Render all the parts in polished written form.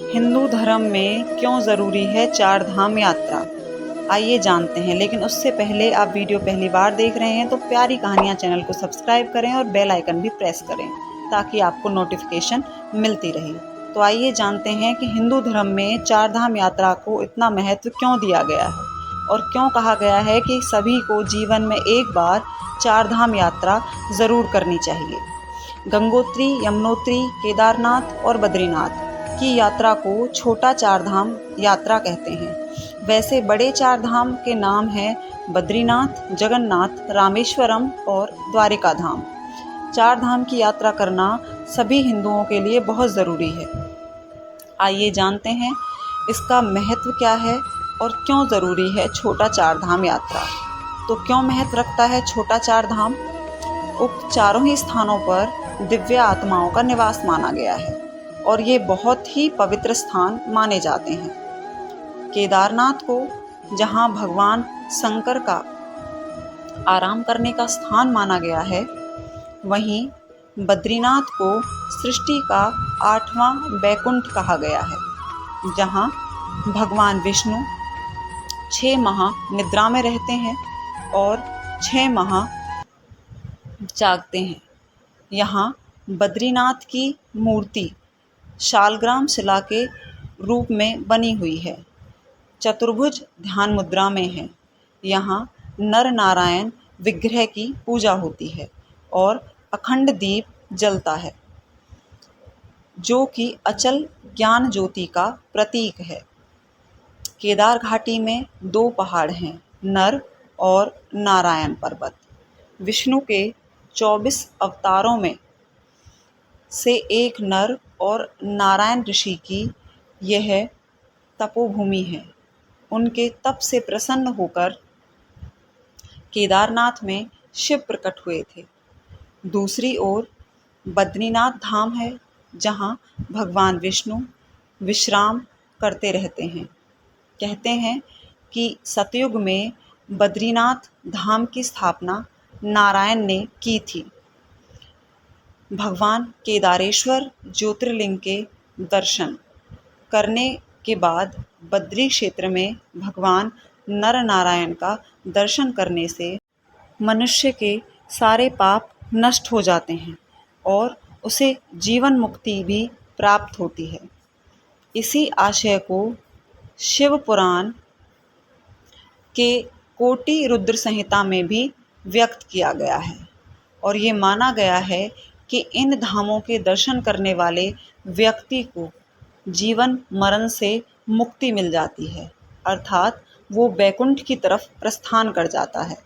हिंदू धर्म में क्यों ज़रूरी है चार धाम यात्रा? आइए जानते हैं, लेकिन उससे पहले आप वीडियो पहली बार देख रहे हैं तो प्यारी कहानियाँ चैनल को सब्सक्राइब करें और बेल आइकन भी प्रेस करें ताकि आपको नोटिफिकेशन मिलती रहे। तो आइए जानते हैं कि हिंदू धर्म में चार धाम यात्रा को इतना महत्व क्यों दिया गया है और क्यों कहा गया है कि सभी को जीवन में एक बार चार धाम यात्रा ज़रूर करनी चाहिए। गंगोत्री, यमुनोत्री, केदारनाथ और बद्रीनाथ की यात्रा को छोटा चार धाम यात्रा कहते हैं। वैसे बड़े चार धाम के नाम हैं बद्रीनाथ, जगन्नाथ, रामेश्वरम और द्वारिका धाम। चार धाम की यात्रा करना सभी हिंदुओं के लिए बहुत ज़रूरी है। आइए जानते हैं इसका महत्व क्या है और क्यों ज़रूरी है छोटा चार धाम यात्रा। तो क्यों महत्व रखता है छोटा चार धाम? उक्त चारों ही स्थानों पर दिव्य आत्माओं का निवास माना गया है और ये बहुत ही पवित्र स्थान माने जाते हैं। केदारनाथ को जहाँ भगवान शंकर का आराम करने का स्थान माना गया है, वहीं बद्रीनाथ को सृष्टि का 8वां बैकुंठ कहा गया है, जहाँ भगवान विष्णु 6 माह निद्रा में रहते हैं और 6 माह जागते हैं। यहाँ बद्रीनाथ की मूर्ति शालग्राम शिला के रूप में बनी हुई है, चतुर्भुज ध्यान मुद्रा में है। यहाँ नर नारायण विग्रह की पूजा होती है और अखंड दीप जलता है, जो कि अचल ज्ञान ज्योति का प्रतीक है। केदार घाटी में 2 पहाड़ हैं, नर और नारायण पर्वत। विष्णु के 24 अवतारों में से एक नर और नारायण ऋषि की यह तपोभूमि है। उनके तप से प्रसन्न होकर केदारनाथ में शिव प्रकट हुए थे। दूसरी ओर बद्रीनाथ धाम है, जहाँ भगवान विष्णु विश्राम करते रहते हैं। कहते हैं कि सतयुग में बद्रीनाथ धाम की स्थापना नारायण ने की थी। भगवान केदारेश्वर ज्योतिर्लिंग के दर्शन करने के बाद बद्री क्षेत्र में भगवान नर नारायण का दर्शन करने से मनुष्य के सारे पाप नष्ट हो जाते हैं और उसे जीवन मुक्ति भी प्राप्त होती है। इसी आशय को शिव पुराण के कोटि रुद्र संहिता में भी व्यक्त किया गया है और ये माना गया है कि इन धामों के दर्शन करने वाले व्यक्ति को जीवन मरण से मुक्ति मिल जाती है, अर्थात वो बैकुंठ की तरफ प्रस्थान कर जाता है।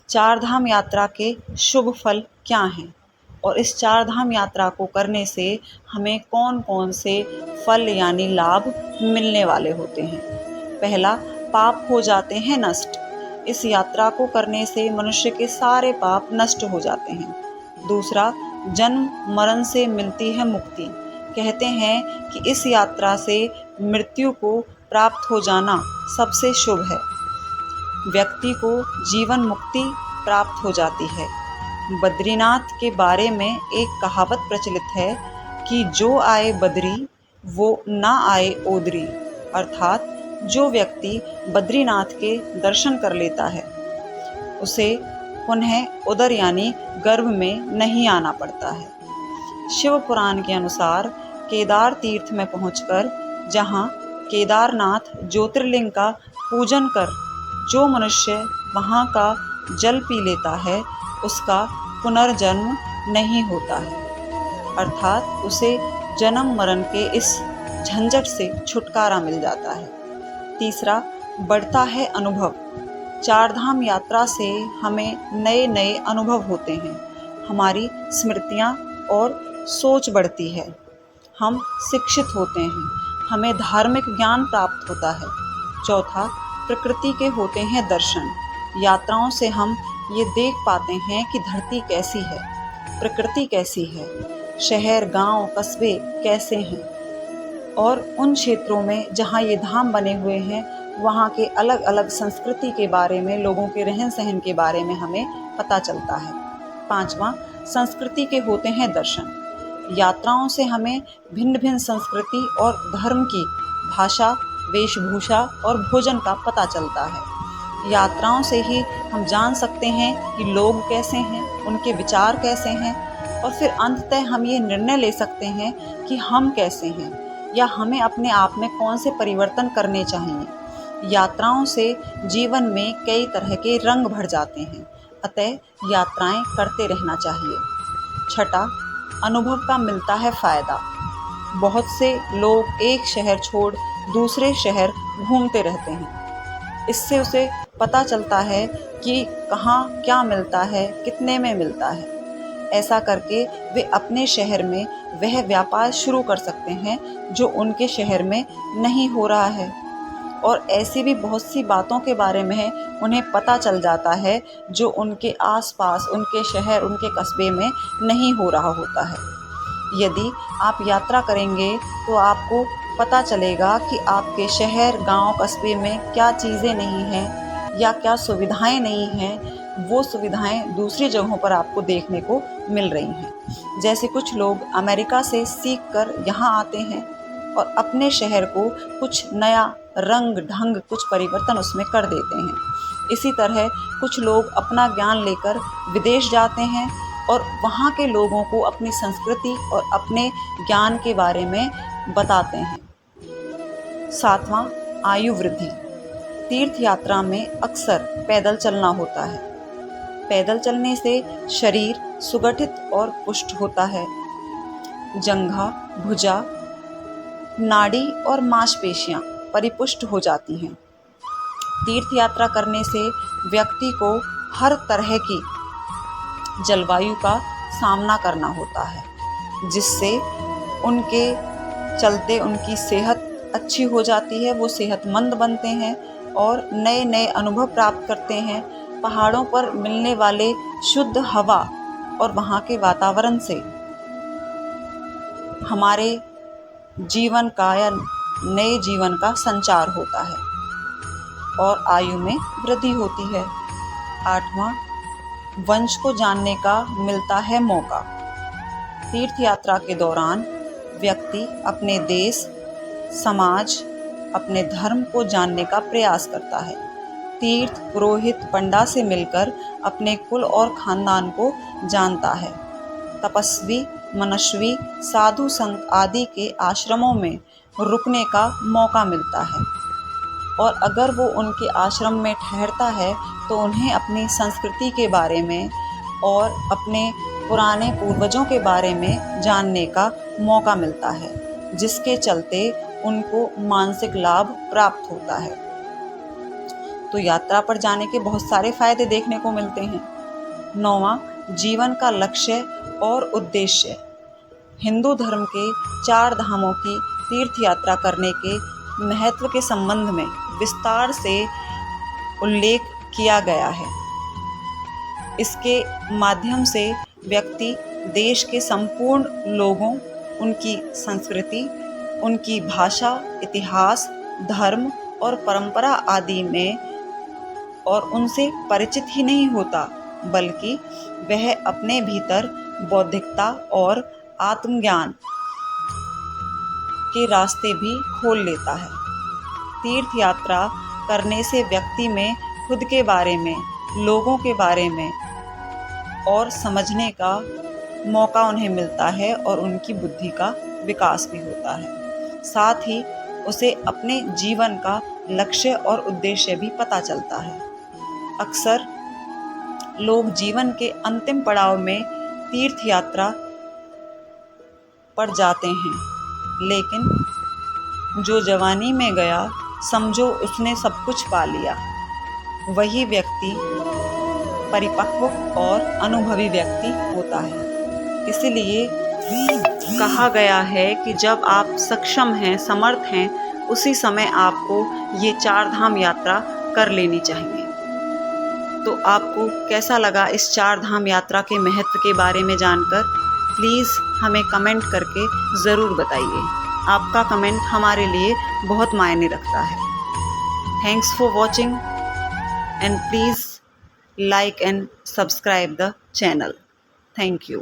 चार धाम यात्रा के शुभ फल क्या हैं और इस चार धाम यात्रा को करने से हमें कौन कौन से फल यानी लाभ मिलने वाले होते हैं? पहला, पाप हो जाते हैं नष्ट। इस यात्रा को करने से मनुष्य के सारे पाप नष्ट हो जाते हैं। दूसरा, जन्म मरण से मिलती है मुक्ति। कहते हैं कि इस यात्रा से मृत्यु को प्राप्त हो जाना सबसे शुभ है। व्यक्ति को जीवन मुक्ति प्राप्त हो जाती है। बद्रीनाथ के बारे में एक कहावत प्रचलित है कि जो आए बद्री वो ना आए ओदरी, अर्थात जो व्यक्ति बद्रीनाथ के दर्शन कर लेता है उसे पुनः उदर यानी गर्भ में नहीं आना पड़ता है। शिव पुराण के अनुसार केदार तीर्थ में पहुंचकर जहां केदारनाथ ज्योतिर्लिंग का पूजन कर जो मनुष्य वहां का जल पी लेता है उसका पुनर्जन्म नहीं होता है, अर्थात उसे जन्म मरण के इस झंझट से छुटकारा मिल जाता है। तीसरा, बढ़ता है अनुभव। चार धाम यात्रा से हमें नए नए अनुभव होते हैं, हमारी स्मृतियाँ और सोच बढ़ती है, हम शिक्षित होते हैं, हमें धार्मिक ज्ञान प्राप्त होता है। चौथा, प्रकृति के होते हैं दर्शन। यात्राओं से हम ये देख पाते हैं कि धरती कैसी है, प्रकृति कैसी है, शहर गांव कस्बे कैसे हैं और उन क्षेत्रों में जहाँ ये धाम बने हुए हैं वहाँ के अलग अलग संस्कृति के बारे में, लोगों के रहन सहन के बारे में हमें पता चलता है। पांचवा, संस्कृति के होते हैं दर्शन। यात्राओं से हमें भिन्न भिन्न संस्कृति और धर्म की भाषा, वेशभूषा और भोजन का पता चलता है। यात्राओं से ही हम जान सकते हैं कि लोग कैसे हैं, उनके विचार कैसे हैं, और फिर अंततः हम ये निर्णय ले सकते हैं कि हम कैसे हैं या हमें अपने आप में कौन से परिवर्तन करने चाहिए। यात्राओं से जीवन में कई तरह के रंग भर जाते हैं, अतः यात्राएं करते रहना चाहिए। छठा, अनुभव का मिलता है फ़ायदा। बहुत से लोग एक शहर छोड़ दूसरे शहर घूमते रहते हैं। इससे उसे पता चलता है कि कहाँ क्या मिलता है, कितने में मिलता है। ऐसा करके वे अपने शहर में वह व्यापार शुरू कर सकते हैं जो उनके शहर में नहीं हो रहा है। और ऐसी भी बहुत सी बातों के बारे में उन्हें पता चल जाता है जो उनके आसपास, उनके शहर, उनके कस्बे में नहीं हो रहा होता है। यदि आप यात्रा करेंगे तो आपको पता चलेगा कि आपके शहर, गांव, कस्बे में क्या चीज़ें नहीं हैं या क्या सुविधाएं नहीं हैं। वो सुविधाएं दूसरी जगहों पर आपको देखने को मिल रही हैं। जैसे कुछ लोग अमेरिका से सीख कर यहाँ आते हैं और अपने शहर को कुछ नया रंग ढंग, कुछ परिवर्तन उसमें कर देते हैं। इसी तरह कुछ लोग अपना ज्ञान लेकर विदेश जाते हैं और वहाँ के लोगों को अपनी संस्कृति और अपने ज्ञान के बारे में बताते हैं। सातवां, आयु वृद्धि। तीर्थ यात्रा में अक्सर पैदल चलना होता है। पैदल चलने से शरीर सुगठित और पुष्ट होता है। जंघा, भुजा, नाड़ी और मांसपेशियां परिपुष्ट हो जाती हैं। तीर्थ यात्रा करने से व्यक्ति को हर तरह की जलवायु का सामना करना होता है, जिससे उनके चलते उनकी सेहत अच्छी हो जाती है। वो सेहतमंद बनते हैं और नए नए अनुभव प्राप्त करते हैं। पहाड़ों पर मिलने वाले शुद्ध हवा और वहाँ के वातावरण से हमारे जीवन का या नए जीवन का संचार होता है और आयु में वृद्धि होती है। आठवां, वंश को जानने का मिलता है मौका। तीर्थ यात्रा के दौरान व्यक्ति अपने देश, समाज, अपने धर्म को जानने का प्रयास करता है। तीर्थ पुरोहित पंडा से मिलकर अपने कुल और खानदान को जानता है। तपस्वी, मनस्वी, साधु संत आदि के आश्रमों में रुकने का मौका मिलता है और अगर वो उनके आश्रम में ठहरता है तो उन्हें अपनी संस्कृति के बारे में और अपने पुराने पूर्वजों के बारे में जानने का मौका मिलता है, जिसके चलते उनको मानसिक लाभ प्राप्त होता है। तो यात्रा पर जाने के बहुत सारे फायदे देखने को मिलते हैं। नौवां, जीवन का लक्ष्य और उद्देश्य। हिंदू धर्म के 4 धामों की तीर्थ यात्रा करने के महत्व के संबंध में विस्तार से उल्लेख किया गया है। इसके माध्यम से व्यक्ति देश के संपूर्ण लोगों, उनकी संस्कृति, उनकी भाषा, इतिहास, धर्म और परंपरा आदि में और उनसे परिचित ही नहीं होता, बल्कि वह अपने भीतर बौद्धिकता और आत्मज्ञान के रास्ते भी खोल लेता है। तीर्थ यात्रा करने से व्यक्ति में खुद के बारे में, लोगों के बारे में और समझने का मौका उन्हें मिलता है और उनकी बुद्धि का विकास भी होता है। साथ ही उसे अपने जीवन का लक्ष्य और उद्देश्य भी पता चलता है। अक्सर लोग जीवन के अंतिम पड़ाव में तीर्थ यात्रा पर जाते हैं, लेकिन जो जवानी में गया समझो उसने सब कुछ पा लिया, वही व्यक्ति परिपक्व और अनुभवी व्यक्ति होता है। इसलिए कहा गया है कि जब आप सक्षम हैं, समर्थ हैं, उसी समय आपको ये 4 धाम यात्रा कर लेनी चाहिए। तो आपको कैसा लगा इस 4 धाम यात्रा के महत्व के बारे में जानकर? प्लीज़ हमें कमेंट करके ज़रूर बताइए। आपका कमेंट हमारे लिए बहुत मायने रखता है। Thanks for watching and please like and subscribe the channel. Thank you.